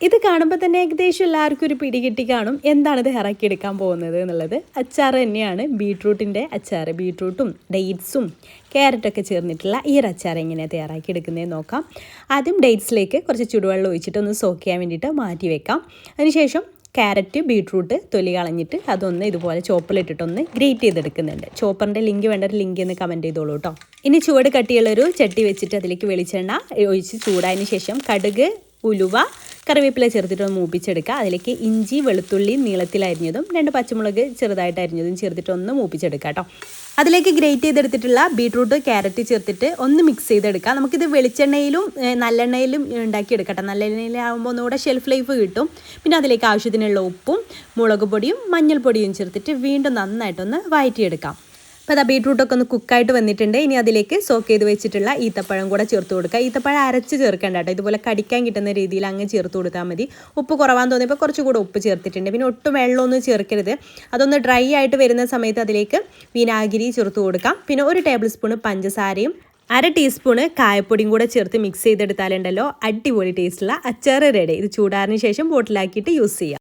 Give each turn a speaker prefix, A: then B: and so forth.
A: ഇത് കാണുമ്പോൾ തന്നെ ഏകദേശം എല്ലാവർക്കും ഒരു പിടി കിട്ടി കാണും എന്താണിത് ഇറക്കിയെടുക്കാൻ പോകുന്നത് എന്നുള്ളത്. അച്ചാർ തന്നെയാണ്, ബീട്രൂട്ടിൻ്റെ അച്ചാർ. ബീട്രൂട്ടും ഡേറ്റ്സും ക്യാരറ്റൊക്കെ ചേർന്നിട്ടുള്ള ഈ ഒരു അച്ചാർ എങ്ങനെയാണ് തയ്യാറാക്കി എടുക്കുന്നതെന്ന് നോക്കാം. ആദ്യം ഡേറ്റ്സിലേക്ക് കുറച്ച് ചുടുവെള്ളം ഒഴിച്ചിട്ട് ഒന്ന് സോക്ക് ചെയ്യാൻ വേണ്ടിയിട്ട് മാറ്റി വെക്കാം. അതിനുശേഷം ക്യാരറ്റ്, ബീട്രൂട്ട് തൊലി കളഞ്ഞിട്ട് അതൊന്ന് ഇതുപോലെ ചോപ്പറിലിട്ടിട്ടൊന്ന് ഗ്രേറ്റ് ചെയ്തെടുക്കുന്നുണ്ട്. ചോപ്പറിൻ്റെ ലിങ്ക് വേണ്ട ഒരു ലിങ്ക് ഒന്ന് കമൻറ്റ് ചെയ്തോളൂ കേട്ടോ. ഇനി ചുവട് കട്ടിയുള്ളൊരു ചട്ടി വെച്ചിട്ട് അതിലേക്ക് വെളിച്ചെണ്ണ ഒഴിച്ച് ചൂടായതിന് ശേഷം കടുക്, ഉലുവ, കറിവേപ്പില ചേർത്തിട്ടൊന്ന് മൂപ്പിച്ചെടുക്കുക. അതിലേക്ക് ഇഞ്ചി, വെളുത്തുള്ളി നീളത്തിലരിഞ്ഞതും 2 പച്ചമുളക് ചെറുതായിട്ട് അരിഞ്ഞതും ചേർത്തിട്ടൊന്ന് മൂപ്പിച്ചെടുക്കുക കേട്ടോ. അതിലേക്ക് ഗ്രേറ്റ് ചെയ്തെടുത്തിട്ടുള്ള ബീട്രൂട്ട്, ക്യാരറ്റ് ചേർത്തിട്ട് ഒന്ന് മിക്സ് ചെയ്തെടുക്കുക. നമുക്കിത് വെളിച്ചെണ്ണയിലും നല്ലെണ്ണയിലും ഉണ്ടാക്കിയെടുക്കട്ടെ. നല്ലെണ്ണയിലാകുമ്പോൾ ഒന്നുകൂടെ ഷെൽഫ് ലൈഫ് കിട്ടും. പിന്നെ അതിലേക്ക് ആവശ്യത്തിനുള്ള ഉപ്പും മുളക് പൊടിയും മഞ്ഞൾപ്പൊടിയും ചേർത്തിട്ട് വീണ്ടും നന്നായിട്ടൊന്ന് വഴറ്റിയെടുക്കാം. അപ്പോൾ അതാ ബീട്രൂട്ടൊക്കെ ഒന്ന് കുക്കായിട്ട് വന്നിട്ടുണ്ട്. ഇനി അതിലേക്ക് സോക്ക് ചെയ്ത് വെച്ചിട്ടുള്ള ഈത്തപ്പഴം കൂടെ ചേർത്ത് കൊടുക്കുക. ഈത്തപ്പഴം അരച്ച് ചേർക്കേണ്ട കേട്ടോ, ഇതുപോലെ കടിക്കാൻ കിട്ടുന്ന രീതിയിൽ അങ്ങ് ചേർത്ത് കൊടുത്താൽ മതി. ഉപ്പ് കുറവാന്ന് തോന്നിയപ്പോൾ കുറച്ചുകൂടെ ഉപ്പ് ചേർത്തിട്ടുണ്ട്. പിന്നെ ഒട്ടും വെള്ളമൊന്നും ചേർക്കരുത്. അതൊന്ന് ഡ്രൈ ആയിട്ട് വരുന്ന സമയത്ത് അതിലേക്ക് വിനാഗിരി ചേർത്ത് കൊടുക്കാം. പിന്നെ 1 ടേബിൾ സ്പൂൺ പഞ്ചസാരയും 1/2 ടീസ്പൂണ് കായപ്പൊടിയും കൂടെ ചേർത്ത് മിക്സ് ചെയ്തെടുത്താലുണ്ടല്ലോ അടിപൊളി ടേസ്റ്റുള്ള അച്ചാർ റെഡി. ഇത് ചൂടാറിന് ശേഷം ബോട്ടിലാക്കിയിട്ട് യൂസ് ചെയ്യാം.